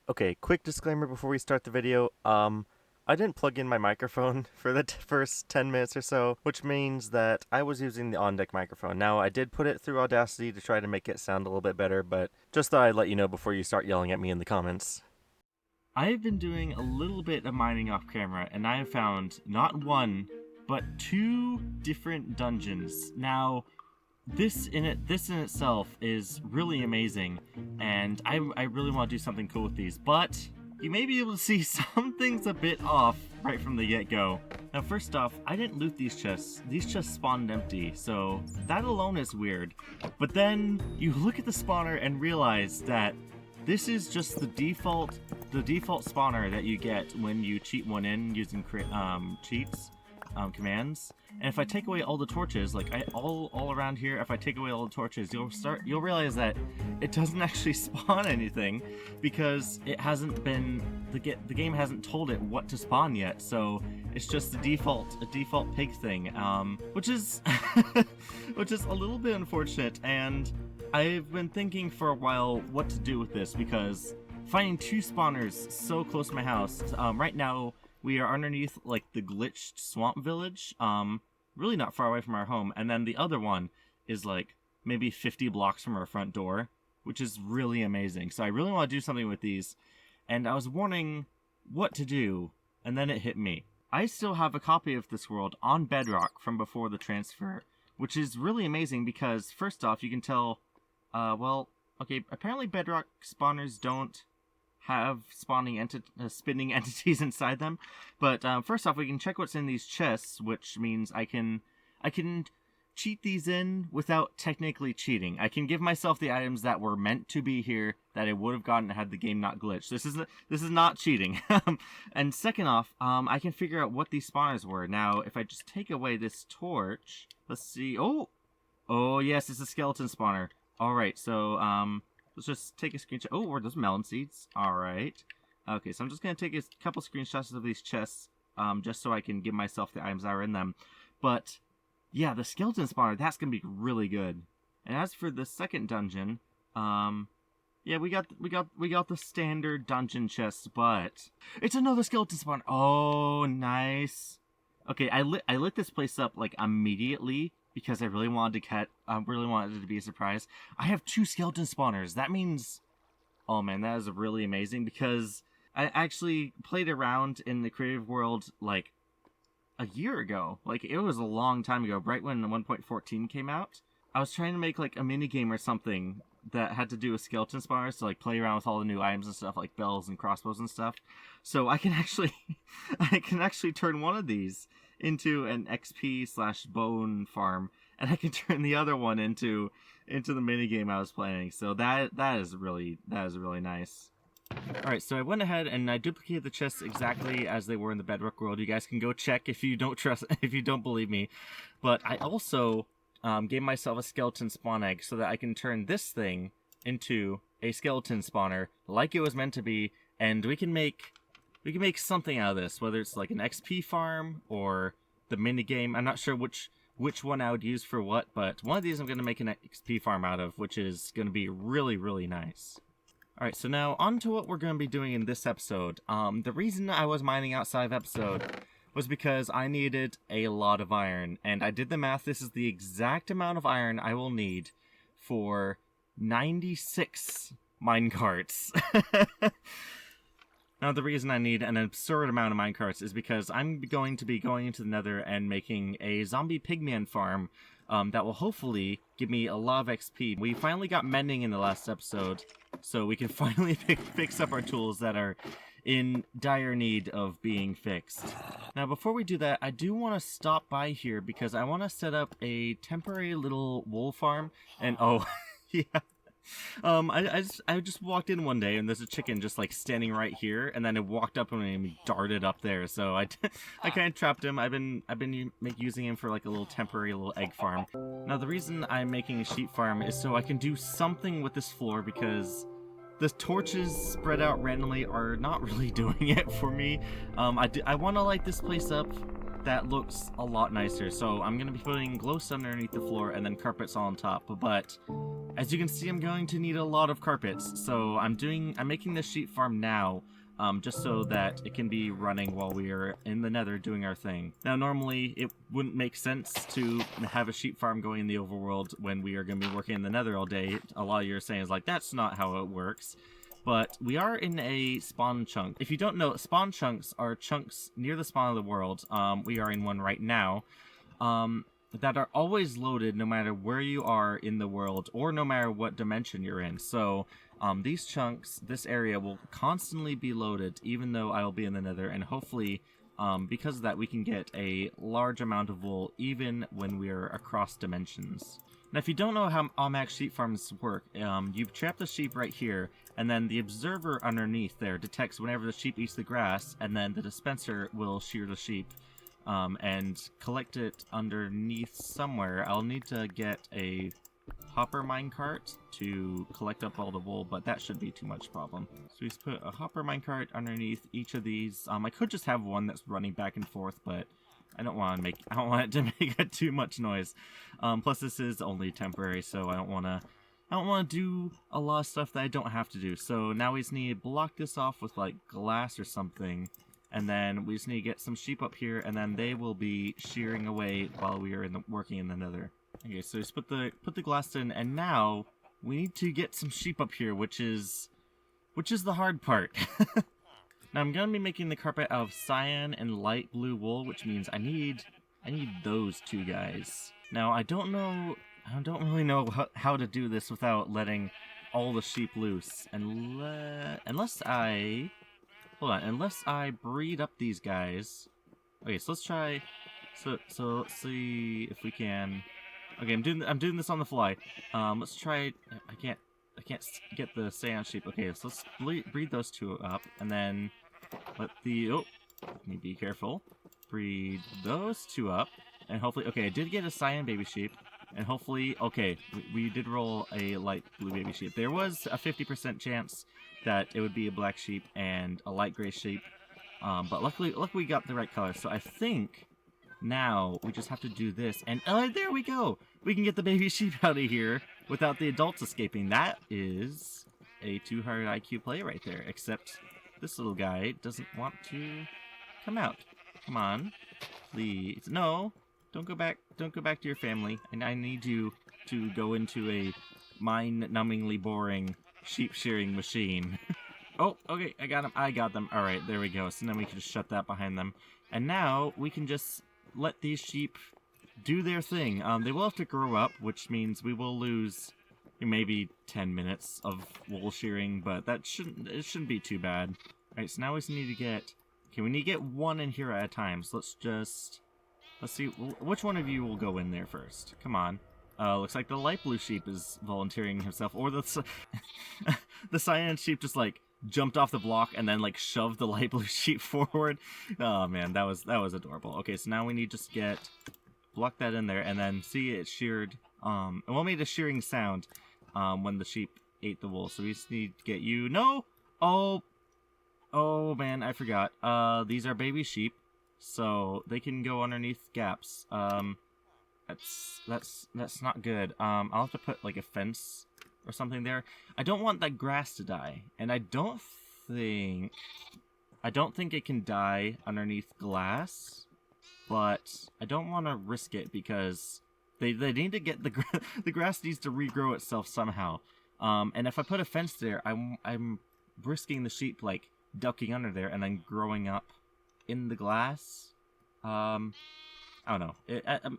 Okay, quick disclaimer before we start the video. I didn't plug in my microphone for the first 10 minutes or so, which means that I was using the on-deck microphone. Now, I did put it through Audacity to try to make it sound a little bit better, but just thought I'd let you know before you start yelling at me in the comments. I've been doing a little bit of mining off camera, and I have found not one, but two different dungeons. Now, this in itself is really amazing, and I really want to do something cool with these, but you may be able to see something's a bit off right from the get-go. Now, first off, I didn't loot these chests. These chests spawned empty, so that alone is weird. But then you look at the spawner and realize that this is just the default spawner that you get when you cheat one in using commands. And if I take away all the torches, like all around here, if I take away all the torches, you'll realize that it doesn't actually spawn anything because it hasn't been the game hasn't told it what to spawn yet. So it's just a default pig thing, which is which is a little bit unfortunate. And I've been thinking for a while what to do with this because finding two spawners so close to my house. Right now, we are underneath, like, the glitched swamp village, really not far away from our home, and then the other one is, like, maybe 50 blocks from our front door, which is really amazing. So I really want to do something with these, and I was wondering what to do, and then it hit me. I still have a copy of this world on Bedrock from before the transfer, which is really amazing because, first off, you can tell, well, okay, apparently Bedrock spawners don't have spinning entities inside them, but first off, we can check what's in these chests, which means I can cheat these in without technically cheating. I can give myself the items that were meant to be here that I would have gotten had the game not glitched. This is not cheating. And second off, I can figure out what these spawners were. Now, if I just take away this torch, let's see. Oh yes, it's a skeleton spawner. All right, so let's just take a screenshot. Oh, were those melon seeds? Alright. Okay, so I'm just going to take a couple screenshots of these chests, just so I can give myself the items that are in them. But, yeah, the skeleton spawner, that's going to be really good. And as for the second dungeon, yeah, we got the standard dungeon chest, but it's another skeleton spawner. Oh, nice. Okay, I lit this place up, like, immediately, because I really wanted it to be a surprise. I have two skeleton spawners. That means, oh man, that is really amazing because I actually played around in the creative world like a year ago. Like, it was a long time ago, right when 1.14 came out. I was trying to make like a mini game or something that had to do with skeleton spawners to like play around with all the new items and stuff like bells and crossbows and stuff. So I can actually turn one of these into an XP/bone farm, and I can turn the other one into the mini game I was playing. So that is really nice. All right, so I went ahead and I duplicated the chests exactly as they were in the Bedrock world. You guys can go check if you don't believe me. But I also gave myself a skeleton spawn egg so that I can turn this thing into a skeleton spawner like it was meant to be, and we can make something out of this, whether it's like an XP farm or the mini game. I'm not sure which one I would use for what, but one of these I'm going to make an XP farm out of, which is going to be really, really nice. Alright, so now on to what we're going to be doing in this episode. The reason I was mining outside of episode was because I needed a lot of iron, and I did the math. This is the exact amount of iron I will need for 96 minecarts. Now, the reason I need an absurd amount of minecarts is because I'm going to be going into the Nether and making a zombie pigman farm that will hopefully give me a lot of XP. We finally got mending in the last episode, so we can finally fix up our tools that are in dire need of being fixed. Now, before we do that, I do want to stop by here because I want to set up a temporary little wool farm. And oh, yeah. I just walked in one day and there's a chicken just like standing right here, and then it walked up and he darted up there. So I kind of trapped him. I've been using him for like a little temporary little egg farm. Now the reason I'm making a sheep farm is so I can do something with this floor because the torches spread out randomly are not really doing it for me. I want to light this place up that looks a lot nicer. So I'm gonna be putting glowstone underneath the floor and then carpets on top. But as you can see, I'm going to need a lot of carpets. So I'm making this sheep farm now, just so that it can be running while we are in the Nether doing our thing. Now, normally it wouldn't make sense to have a sheep farm going in the overworld when we are going to be working in the Nether all day. A lot of you are saying is like, that's not how it works. But we are in a spawn chunk. If you don't know, spawn chunks are chunks near the spawn of the world. We are in one right now. That are always loaded no matter where you are in the world or no matter what dimension you're in. So these chunks, this area will constantly be loaded even though I will be in the Nether, and hopefully because of that we can get a large amount of wool even when we are across dimensions. Now if you don't know how Almac sheep farms work, you trap the sheep right here, and then the observer underneath there detects whenever the sheep eats the grass, and then the dispenser will shear the sheep and collect it underneath somewhere. I'll need to get a hopper minecart to collect up all the wool, but that shouldn't be too much problem. So we just put a hopper minecart underneath each of these. I could just have one that's running back and forth, but I don't want it to make too much noise. Plus this is only temporary, so I don't want to do a lot of stuff that I don't have to do. So now we just need to block this off with like glass or something. And then we just need to get some sheep up here, and then they will be shearing away while we are working in the Nether. Okay, so just put the glass in, and now we need to get some sheep up here, which is the hard part. Now I'm gonna be making the carpet out of cyan and light blue wool, which means I need those two guys. Now I don't really know how to do this without letting all the sheep loose, unless I breed up these guys. Okay, so let's try. So let's see if we can. Okay, I'm doing this on the fly. Let's try. I can't get the sand sheep. Okay, so let's breed those two up, and then let me be careful. Breed those two up, and hopefully. Okay, I did get a cyan baby sheep, and hopefully. Okay, we did roll a light blue baby sheep. There was a 50% chance that it would be a black sheep and a light gray sheep, but luckily we got the right color. So I think now we just have to do this, and there we go. We can get the baby sheep out of here without the adults escaping. That is a 200 IQ play right there. Except this little guy doesn't want to come out. Come on, please. No, don't go back. Don't go back to your family. And I need you to go into a mind-numbingly boring sheep shearing machine. Oh, okay, I got them. Alright, there we go. So then we can just shut that behind them. And now we can just let these sheep do their thing. They will have to grow up, which means we will lose maybe 10 minutes of wool shearing, but it shouldn't be too bad. Alright, so now we just need to get... Okay, we need to get one in here at a time. So let's see, which one of you will go in there first? Come on. Looks like the light blue sheep is volunteering himself, or the cyan sheep just like jumped off the block and then like shoved the light blue sheep forward. Oh man, that was adorable. Okay, so now we need to just block that in there, and then see it sheared. It won't make a shearing sound when the sheep ate the wool. So we just need to get you. No, oh man, I forgot. These are baby sheep, so they can go underneath gaps. That's not good. I'll have to put like a fence or something there. I don't want that grass to die, and I don't think it can die underneath glass, but I don't want to risk it because they need to get the grass needs to regrow itself somehow. And if I put a fence there, I'm risking the sheep like ducking under there and then growing up in the glass. I don't know.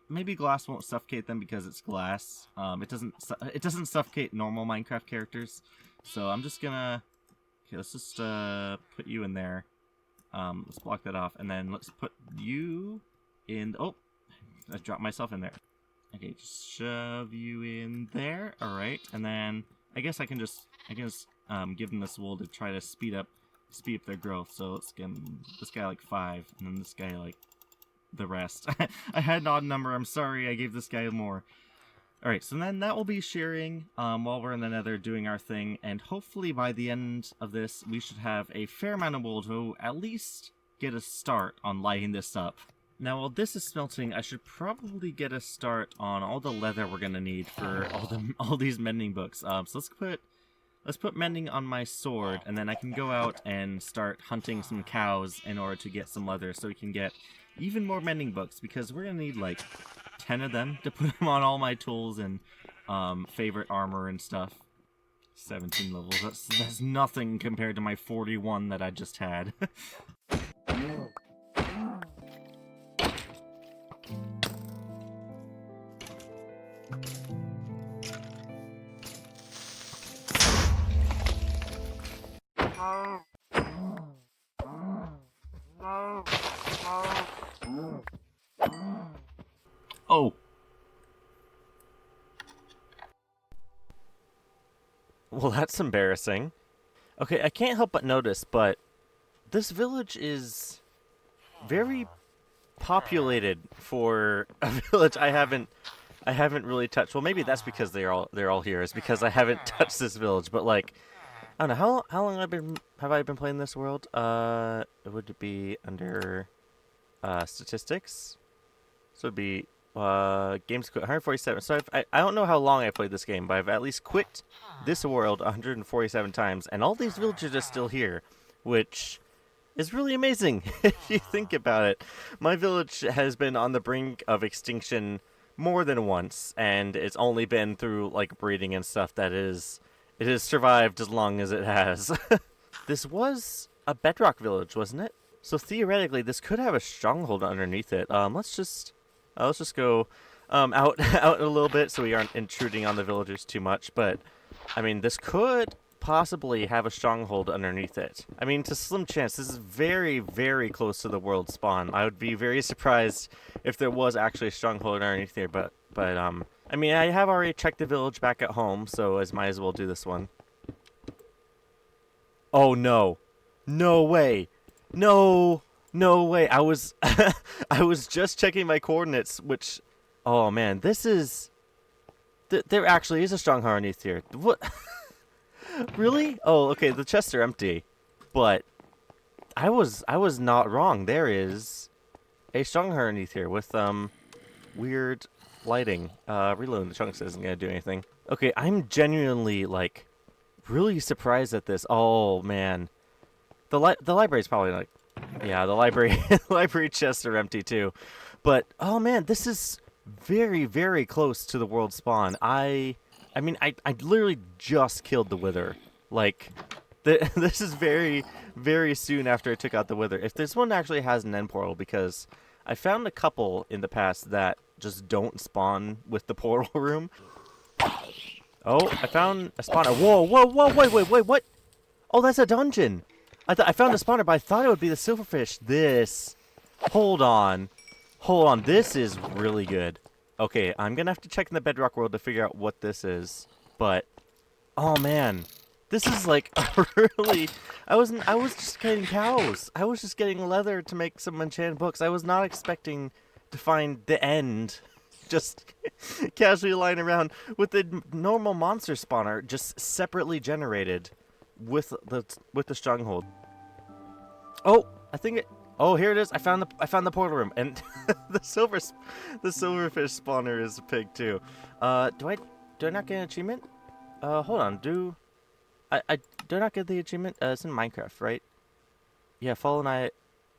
Maybe glass won't suffocate them because it's glass. It doesn't suffocate normal Minecraft characters. So I'm just gonna... Okay, let's just put you in there. Let's block that off, and then let's put you in... Oh! I dropped myself in there. Okay, just shove you in there. Alright, and then I guess I can just give them this wool to try to speed up their growth. So let's give this guy like 5, and then this guy like the rest. I had an odd number. I'm sorry. I gave this guy more. Alright, so then that will be shearing while we're in the Nether doing our thing, and hopefully by the end of this we should have a fair amount of wool to at least get a start on lighting this up. Now, while this is smelting, I should probably get a start on all the leather we're gonna need for all these mending books. So let's put mending on my sword, and then I can go out and start hunting some cows in order to get some leather, so we can get even more mending books, because we're gonna need like 10 of them to put them on all my tools and favorite armor and stuff. 17 levels. That's nothing compared to my 41 that I just had. Oh. Well, that's embarrassing. Okay, I can't help but notice, but this village is very populated for a village I haven't really touched. Well, maybe that's because they're all here. It's because I haven't touched this village. But like, I don't know how long have I been playing this world? It would be under statistics. So it'd be games quit 147. So I don't know how long I played this game, but I've at least quit this world 147 times, and all these villagers are still here, which is really amazing if you think about it. My village has been on the brink of extinction more than once, and it's only been through like breeding and stuff that it has survived as long as it has. This was a bedrock village, wasn't it? So theoretically, this could have a stronghold underneath it. Let's just go out a little bit so we aren't intruding on the villagers too much. But I mean, this could possibly have a stronghold underneath it. I mean, to slim chance, this is very, very close to the world spawn. I would be very surprised if there was actually a stronghold underneath there. But I mean, I have already checked the village back at home, so I might as well do this one. Oh no, no way, no way. I was I was just checking my coordinates, which, oh man, this is there actually is a stronghold underneath here. What? Really? Oh, okay, the chests are empty, but I was not wrong. There is a stronghold underneath here with weird lighting. Reloading the chunks isn't gonna do anything. Okay, I'm genuinely like really surprised at this. Oh man, the library's probably like, yeah, the library chests are empty too. But oh man, this is very, very close to the world spawn. I mean, I literally just killed the wither. Like, this is very, very soon after I took out the wither. If this one actually has an end portal, because I found a couple in the past that just don't spawn with the portal room. Oh, I found a spawner. Whoa, wait, what? Oh, that's a dungeon. I found a spawner, but I thought it would be the silverfish. Hold on, this is really good. Okay, I'm gonna have to check in the bedrock world to figure out what this is. But, oh man, this is like really. I was just getting cows. I was just getting leather to make some enchanted books. I was not expecting to find the end. Just casually lying around with the normal monster spawner just separately generated with the stronghold. Oh, I think it. Oh, here it is. I found the portal room, and the silverfish spawner is a pig too. Do I not get an achievement? Hold on. Do I not get the achievement? It's in Minecraft, right? Yeah, Fallen Eye.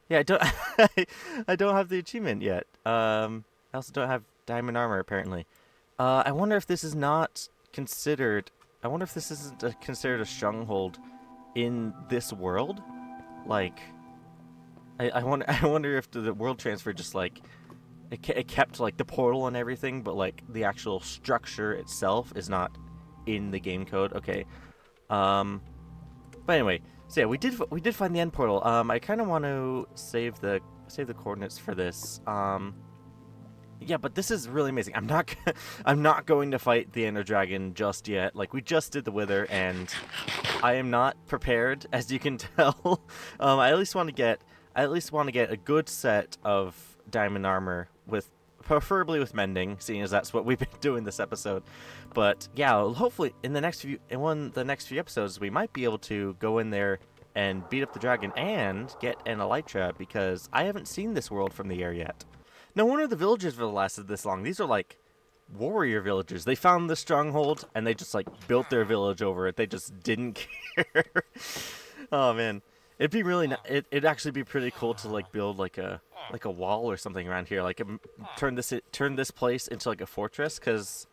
Yeah, I don't. I don't have the achievement yet. I also don't have diamond armor apparently. I wonder if this is not considered. I wonder if this isn't considered a stronghold in this world, like. I wonder if the world transfer just like it kept like the portal and everything, but like the actual structure itself is not in the game code. Okay, but anyway, so yeah, we did find the end portal. I kind of want to save the coordinates for this. Yeah, but this is really amazing. I'm not going to fight the Ender Dragon just yet. Like, we just did the Wither, and I am not prepared, as you can tell. I at least want to get a good set of diamond armor, preferably with mending, seeing as that's what we've been doing this episode. But yeah, hopefully in the next few episodes, we might be able to go in there and beat up the dragon and get an elytra because I haven't seen this world from the air yet. No wonder the villagers have lasted this long. These are like warrior villagers. They found the stronghold and they just like built their village over it. They just didn't care. Oh man, it'd be really it'd actually be pretty cool to like build like a wall or something around here. Like turn this place into like a fortress, because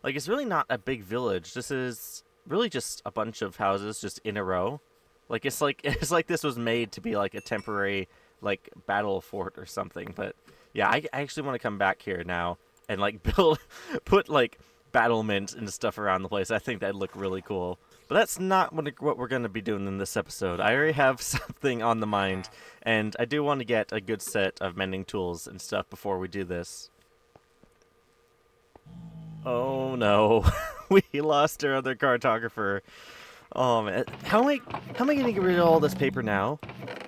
like it's really not a big village. This is really just a bunch of houses just in a row. Like it's like this was made to be like a temporary like battle fort or something. But yeah, I actually want to come back here now and like put like battlements and stuff around the place. I think that'd look really cool. But that's not what we're going to be doing in this episode. I already have something on the mind, and I do want to get a good set of mending tools and stuff before we do this. Oh no, we lost our other cartographer. Oh man, how am I gonna get rid of all this paper now?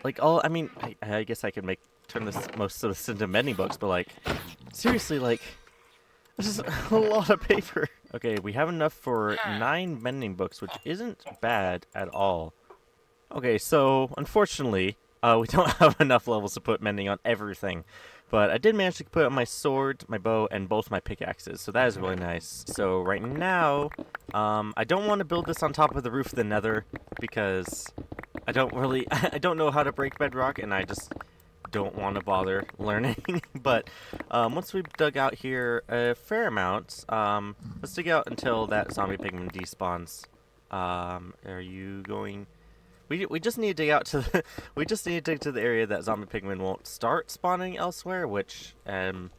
Like I mean, I guess I could turn most of this into mending books, but like, seriously, like, this is a lot of paper. Okay, we have enough for 9 mending books, which isn't bad at all. Okay, so unfortunately, we don't have enough levels to put mending on everything. But I did manage to put on my sword, my bow, and both my pickaxes, so that is really nice. So right now, I don't want to build this on top of the roof of the Nether, because I don't know how to break bedrock, and I just don't want to bother learning. But once we've dug out here a fair amount, let's dig out until that zombie pigman despawns. Are you going? We just need to dig out to the we just need to dig to the area that zombie pigmen won't start spawning elsewhere, which is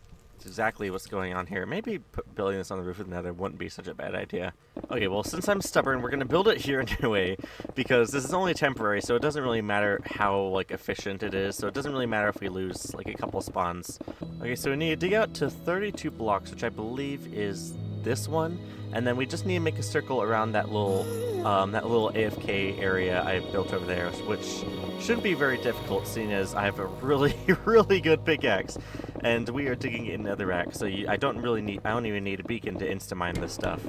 exactly what's going on here. Maybe building this on the roof of the Nether wouldn't be such a bad idea. Okay, well, since I'm stubborn, we're gonna build it here anyway, because this is only temporary, so it doesn't really matter how like efficient it is. So it doesn't really matter if we lose like a couple spawns. Okay, so we need to dig out to 32 blocks, which I believe is this one, and then we just need to make a circle around that little AFK area I built over there, which shouldn't be very difficult, seeing as I have a really really good pickaxe, and we are digging in netherrack, so I don't even need a beacon to insta mine this stuff.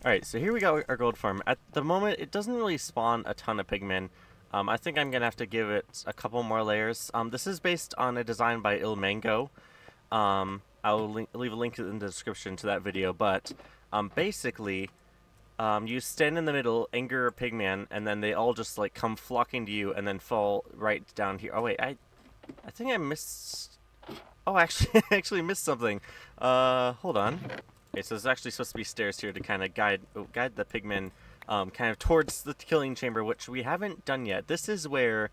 Alright, so here we got our gold farm. At the moment, it doesn't really spawn a ton of pigmen. I think I'm going to have to give it a couple more layers. This is based on a design by Ilmango. I'll leave a link in the description to that video, but basically, you stand in the middle, anger a pigman, and then they all just like come flocking to you and then fall right down here. Oh wait, I think I missed... Oh, actually, I actually missed something. Hold on. Okay, so there's actually supposed to be stairs here to kind of guide the pigmen kind of towards the killing chamber, which we haven't done yet. This is where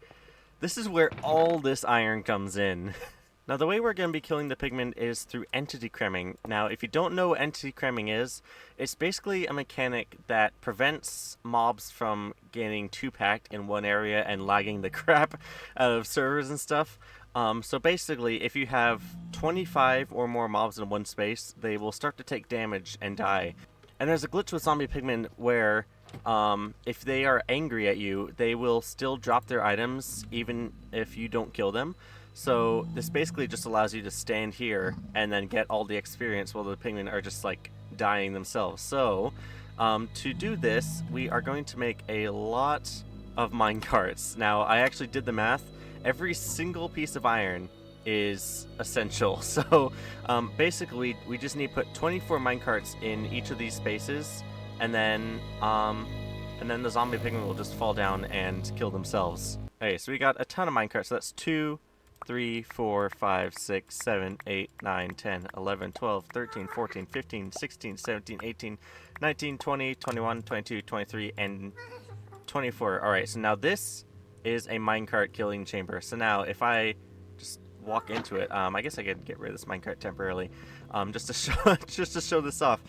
all this iron comes in. Now, the way we're going to be killing the pigmen is through entity cremming. Now, if you don't know what entity cremming is, it's basically a mechanic that prevents mobs from getting too packed in one area and lagging the crap out of servers and stuff. So basically, if you have 25 or more mobs in one space, they will start to take damage and die. And there's a glitch with zombie pigmen where if they are angry at you, they will still drop their items even if you don't kill them. So this basically just allows you to stand here and then get all the experience while the pigmen are just like dying themselves. So to do this, we are going to make a lot of minecarts. Now, I actually did the math. Every single piece of iron is essential. So basically, we just need to put 24 minecarts in each of these spaces, and then the zombie pigmen will just fall down and kill themselves. Okay, so we got a ton of minecarts. So that's 2, 3, 4, 5, 6, 7, 8, 9, 10, 11, 12, 13, 14, 15, 16, 17, 18, 19, 20, 21, 22, 23, and 24. Alright, so now this is a minecart killing chamber. So now if I just walk into it. I guess I could get rid of this minecart temporarily, just to show just to show this off.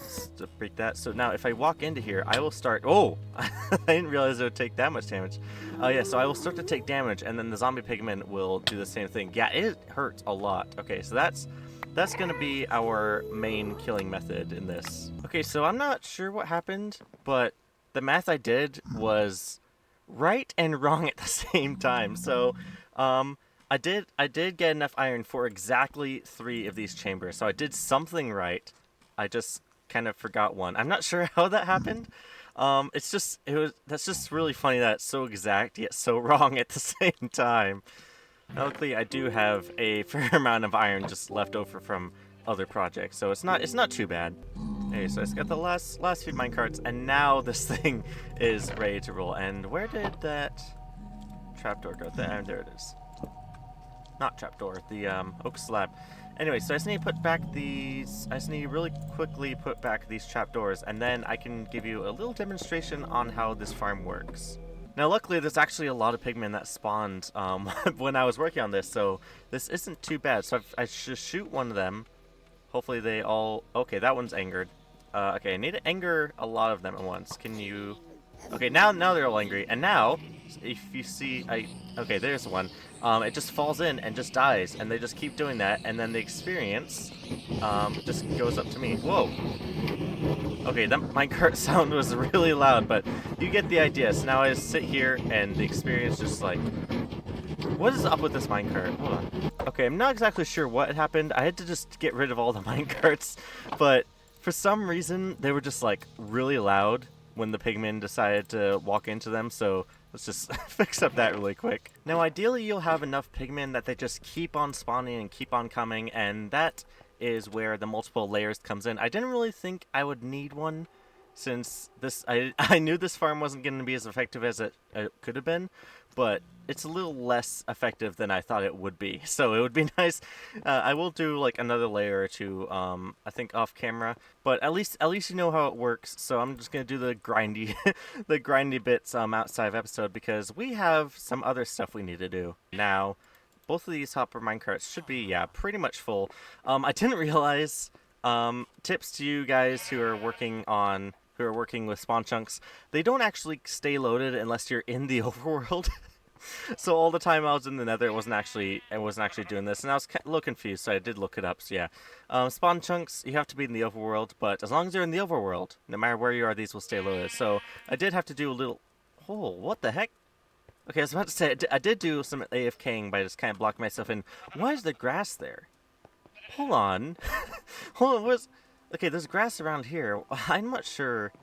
Just to break that. So now if I walk into here, I will start. Oh, I didn't realize it would take that much damage. Yeah, so I will start to take damage, and then the zombie pigmen will do the same thing. Yeah, it hurts a lot. Okay, so that's gonna be our main killing method in this. Okay, so I'm not sure what happened, but the math I did was right and wrong at the same time. So, I did get enough iron for exactly 3 of these chambers. So I did something right. I just kind of forgot one. I'm not sure how that happened. That's just really funny that it's so exact yet so wrong at the same time. Luckily, I do have a fair amount of iron just left over from other projects, so it's not too bad. Okay, so I just got the last few minecarts, and now this thing is ready to roll. And where did that trapdoor go? There it is. Not trapdoor, the oak slab. Anyway, so I just need to put back these. I just need to really quickly put back these trapdoors, and then I can give you a little demonstration on how this farm works. Now, luckily, there's actually a lot of pigmen that spawned when I was working on this, so this isn't too bad. So I should shoot one of them. Hopefully they all... Okay, that one's angered. Okay, I need to anger a lot of them at once. Can you... Okay, now they're all angry. And now, if you see... Okay, there's one. It just falls in and just dies, and they just keep doing that, and then the experience just goes up to me. Whoa! Okay, that minecart sound was really loud, but you get the idea. So now I just sit here, and the experience just like... What is up with this minecart? Hold on. Okay, I'm not exactly sure what happened. I had to just get rid of all the minecarts, but for some reason, they were just like really loud when the pigmen decided to walk into them, so let's just fix up that really quick. Now, ideally, you'll have enough pigmen that they just keep on spawning and keep on coming, and that is where the multiple layers comes in. I didn't really think I would need one, since this I knew this farm wasn't going to be as effective as it could have been, but it's a little less effective than I thought it would be. So it would be nice. I will do like another layer or two, I think off camera, but at least you know how it works. So I'm just gonna do the grindy, the grindy bits outside of episode, because we have some other stuff we need to do now. Both of these hopper minecarts should be pretty much full. I didn't realize. Tips to you guys who are working with spawn chunks, they don't actually stay loaded unless you're in the overworld. So all the time I was in the Nether, I wasn't actually doing this, and I was a little confused, so I did look it up. So yeah, spawn chunks, you have to be in the overworld, but as long as you're in the overworld, no matter where you are, these will stay loaded. So I did have to do a little... Oh, what the heck? Okay, I was about to say, I did do some AFKing by just kind of blocking myself in. Why is the grass there? Hold on. Hold on, okay, there's grass around here. I'm not sure...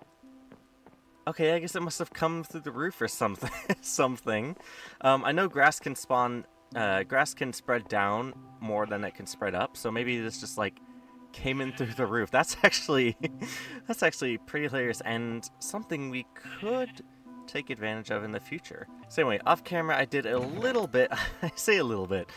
Okay, I guess it must have come through the roof or something. I know grass can spawn, grass can spread down more than it can spread up, so maybe this just like came in through the roof. That's actually pretty hilarious and something we could take advantage of in the future. So anyway, off camera I did a little bit, I say a little bit,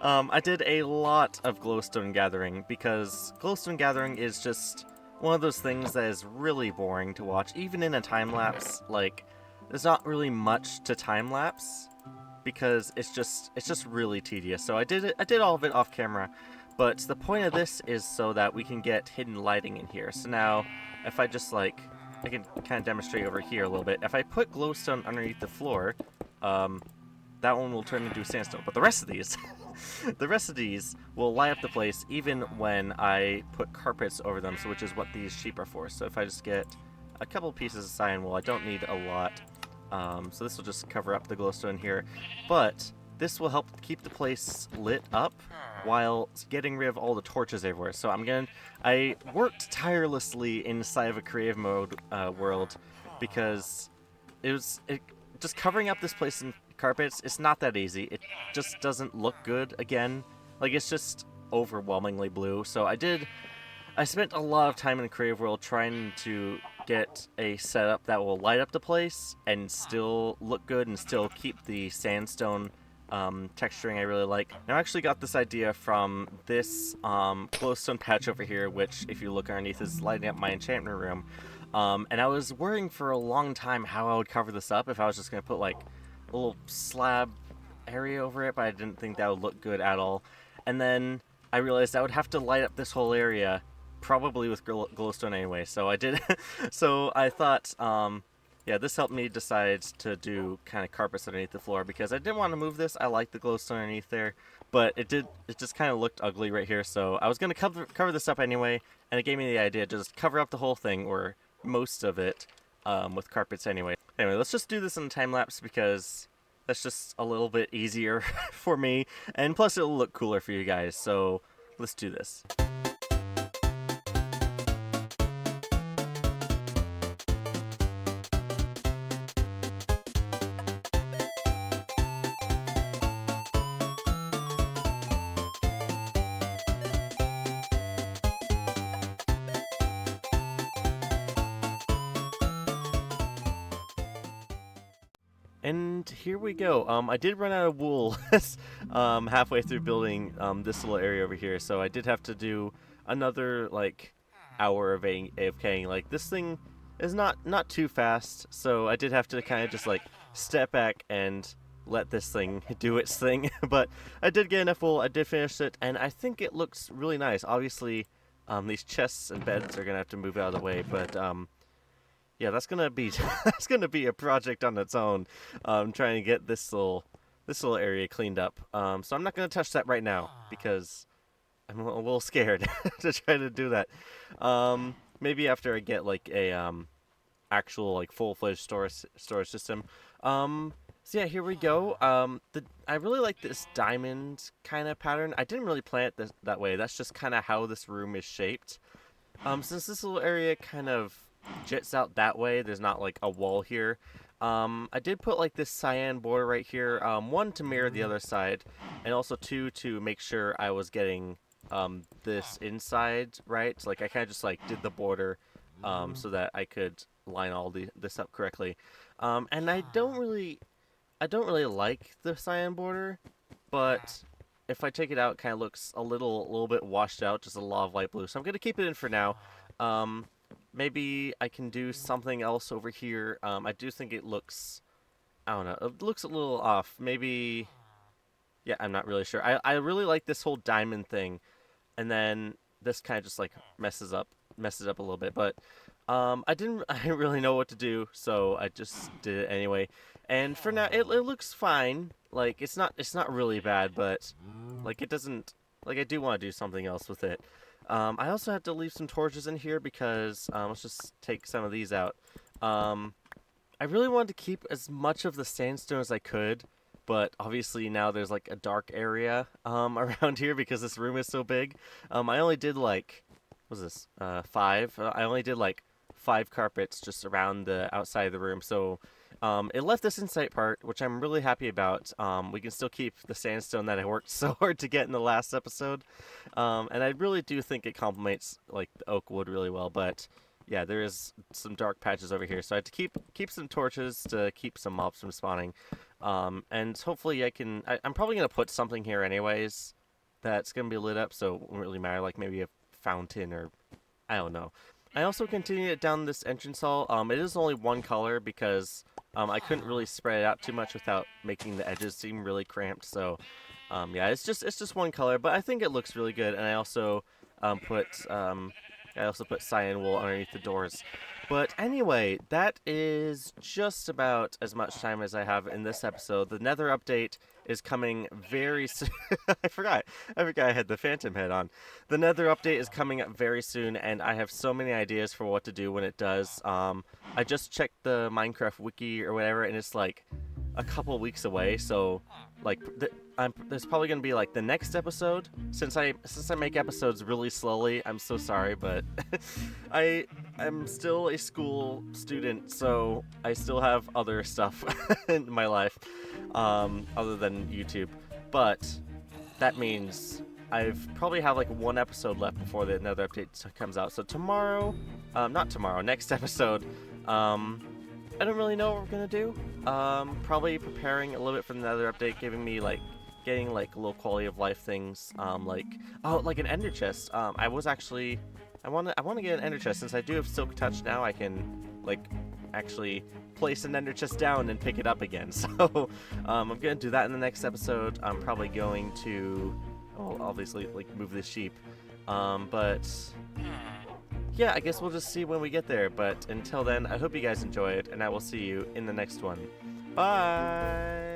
I did a lot of glowstone gathering, because glowstone gathering is just one of those things that is really boring to watch, even in a time-lapse. Like, there's not really much to time-lapse, because it's just really tedious. So I did all of it off camera, but the point of this is so that we can get hidden lighting in here. So now, if I just like, I can kind of demonstrate over here a little bit. If I put glowstone underneath the floor, that one will turn into sandstone. But the rest of these, the rest of these will light up the place even when I put carpets over them, so which is what these sheep are for. So if I just get a couple pieces of cyan wool, I don't need a lot. So this will just cover up the glowstone here. But this will help keep the place lit up while getting rid of all the torches everywhere. So I worked tirelessly inside of a creative mode world, because just covering up this place in carpets, it's not that easy. It just doesn't look good again. Like, it's just overwhelmingly blue. So I spent a lot of time in the creative world trying to get a setup that will light up the place and still look good and still keep the sandstone texturing I really like. Now I actually got this idea from this glowstone patch over here, which if you look underneath is lighting up my enchantment room. And I was worrying for a long time how I would cover this up, if I was just going to put like a little slab area over it, but I didn't think that would look good at all. And then I realized I would have to light up this whole area, probably with glowstone anyway. So I did. So I thought, yeah, this helped me decide to do kind of carpets underneath the floor because I didn't want to move this. I like the glowstone underneath there, but it just kind of looked ugly right here. So I was gonna cover this up anyway, and it gave me the idea to just cover up the whole thing or most of it with carpets anyway. Anyway, let's just do this in a time lapse because that's just a little bit easier for me, and plus it'll look cooler for you guys. So let's do this. And here we go. I did run out of wool halfway through building this little area over here, so I did have to do another like hour of AFKing. Like this thing is not too fast, so I did have to kind of just like step back and let this thing do its thing. But I did get enough wool. I did finish it, and I think it looks really nice. Obviously, these chests and beds are gonna have to move out of the way, but yeah, that's gonna be a project on its own. Trying to get this little area cleaned up. So I'm not gonna touch that right now because I'm a little scared to try to do that. Maybe after I get like a actual like full-fledged storage system. So yeah, here we go. I really like this diamond kind of pattern. I didn't really plan it that way. That's just kind of how this room is shaped. Since this little area kind of jets out that way, there's not like a wall here. I did put like this cyan border right here, one to mirror the other side, and also two to make sure I was getting this inside right. Like I kind of just like did the border so that I could line all this up correctly. And I don't really like the cyan border, but if I take it out, it kind of looks a little bit washed out, just a lot of light blue. So I'm gonna keep it in for now. Maybe I can do something else over here. I do think it looks, I don't know, it looks a little off. Maybe, yeah, I'm not really sure. I really like this whole diamond thing, and then this kind of just like messes it up a little bit. But I didn't really know what to do, so I just did it anyway. And for now, it looks fine. Like it's not really bad, but like it doesn't, like I do want to do something else with it. I also have to leave some torches in here because, let's just take some of these out. I really wanted to keep as much of the sandstone as I could, but obviously now there's like a dark area, around here because this room is so big. I only did like, what was this, 5? I only did like 5 carpets just around the outside of the room, so it left this inside part, which I'm really happy about. We can still keep the sandstone that I worked so hard to get in the last episode. And I really do think it complements like the oak wood really well, but yeah, there is some dark patches over here, so I had to keep some torches to keep some mobs from spawning. And hopefully I'm probably going to put something here anyways that's going to be lit up, so it won't really matter, like maybe a fountain or I don't know. I also continued it down this entrance hall. It is only one color because I couldn't really spread it out too much without making the edges seem really cramped. So yeah, it's just one color, but I think it looks really good. And I also put cyan wool underneath the doors. But anyway, that is just about as much time as I have in this episode. The Nether update is coming very soon. I forgot I had the phantom head on. The Nether update is coming up very soon, and I have so many ideas for what to do when it does. I just checked the Minecraft wiki or whatever, and it's like a couple weeks away, so like there's probably gonna be like the next episode. Since I make episodes really slowly, I'm so sorry, but I'm still a school student, so I still have other stuff in my life other than YouTube. But that means I've probably have like one episode left before the Nether update comes out. So next episode, I don't really know what we're gonna do. Probably preparing a little bit for the Nether update, getting like low quality of life things, like an ender chest. I want to get an ender chest since I do have silk touch now. I actually place an ender chest down and pick it up again. So I'm gonna do that in the next episode. I'm probably going to, well, obviously, like, move this sheep. But yeah, I guess we'll just see when we get there. But until then, I hope you guys enjoy it, and I will see you in the next one. Bye!